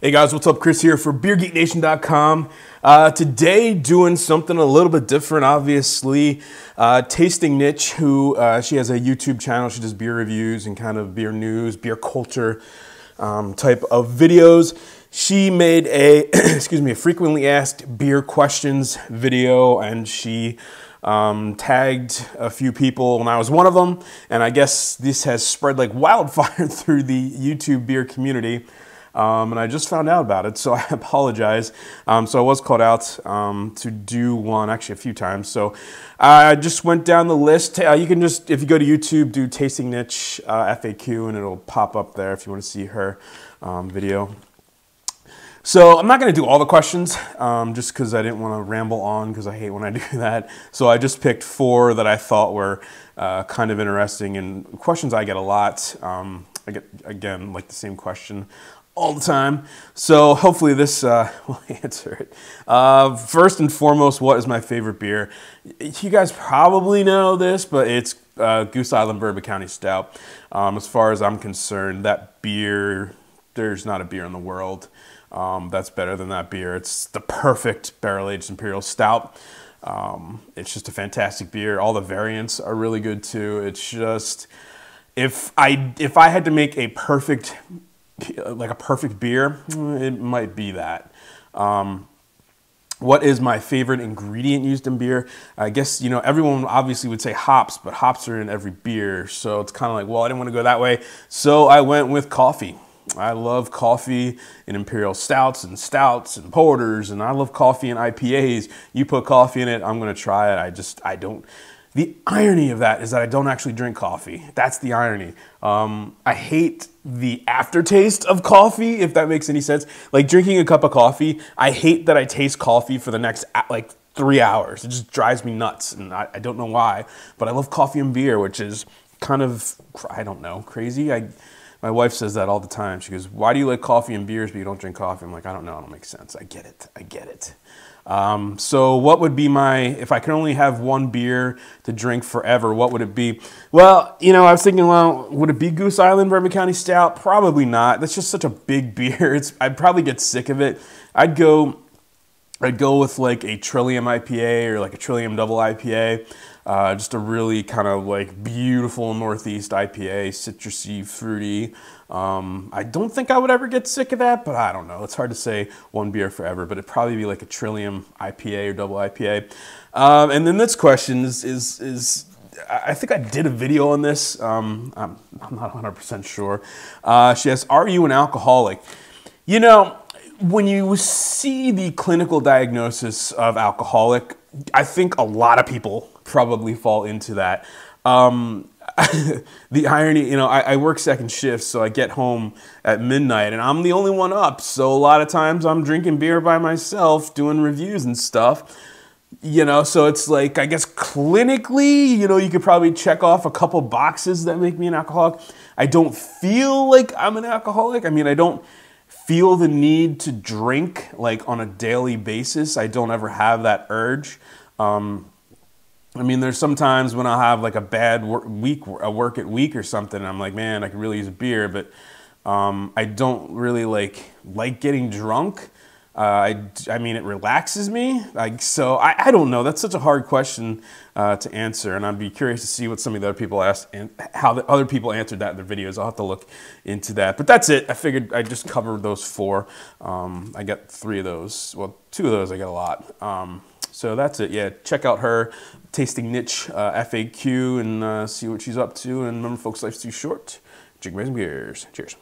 Hey guys, what's up? Chris here for BeerGeekNation.com. Today doing something a little bit different, obviously. Tasting Nitch, who she has a YouTube channel. She does beer reviews and kind of beer news, beer culture type of videos. She made a, excuse me, a frequently asked beer questions video, and she tagged a few people, and I was one of them. And I guess this has spread like wildfire through the YouTube beer community. And I just found out about it, so I apologize. So I was called out to do one, actually a few times. So I just went down the list. You can just, if you go to YouTube, do Tasting Nitch FAQ, and it'll pop up there if you want to see her video. So I'm not going to do all the questions, just because I didn't want to ramble on, because I hate when I do that. So I just picked 4 that I thought were kind of interesting, and questions I get a lot. I get, again, like the same question all the time, so hopefully this will answer it. First and foremost, what is my favorite beer? You guys probably know this, but it's Goose Island Bourbon County Stout. As far as I'm concerned, that beer, there's not a beer in the world that's better than that beer. It's the perfect barrel-aged imperial stout. It's just a fantastic beer. All the variants are really good too. It's just, if I had to make a perfect beer, it might be that. What is my favorite ingredient used in beer? I guess, you know, everyone obviously would say hops, but hops are in every beer. So it's kind of like, well, I didn't want to go that way. So I went with coffee. I love coffee in imperial stouts and porters, and I love coffee in IPAs. You put coffee in it, I'm going to try it. I don't. The irony of that is that I don't actually drink coffee. That's the irony. I hate the aftertaste of coffee, if that makes any sense. Like drinking a cup of coffee, I hate that I taste coffee for the next like 3 hours. It just drives me nuts, and I don't know why. But I love coffee and beer, which is kind of, I don't know, crazy. My wife says that all the time. She goes, why do you like coffee and beers but you don't drink coffee? I'm like, I don't know, it don't make sense. I get it. So what would be if I could only have one beer to drink forever, what would it be? Well, you know, I was thinking, well, would it be Goose Island Bourbon County Stout? Probably not. That's just such a big beer. I'd probably get sick of it. I'd go with like a Trillium IPA or like a Trillium Double IPA. Just a really kind of like beautiful Northeast IPA, citrusy, fruity. I don't think I would ever get sick of that, but I don't know. It's hard to say one beer forever, but it'd probably be like a Trillium IPA or Double IPA. And then this question is I think I did a video on this. I'm not 100% sure. She asks, are you an alcoholic? You know, when you see the clinical diagnosis of alcoholic, I think a lot of people probably fall into that. The irony, you know, I work second shift, so I get home at midnight, and I'm the only one up. So a lot of times I'm drinking beer by myself, doing reviews and stuff. You know, so it's like, I guess clinically, you know, you could probably check off a couple boxes that make me an alcoholic. I don't feel like I'm an alcoholic. I mean, I don't feel the need to drink like on a daily basis. I don't ever have that urge. I mean, there's sometimes when I'll have like a bad work at week or something, and I'm like, man, I could really use a beer, but I don't really like getting drunk. I mean, it relaxes me. So I don't know. That's such a hard question to answer, and I'd be curious to see what some of the other people asked and how the other people answered that in their videos. I'll have to look into that. But that's it. I figured I'd just cover those 4. I got 3 of those. Well, 2 of those I got a lot. So that's it. Yeah, check out her Tasting Nitch FAQ and see what she's up to. And remember, folks, life's too short. Drink amazing beers. Cheers.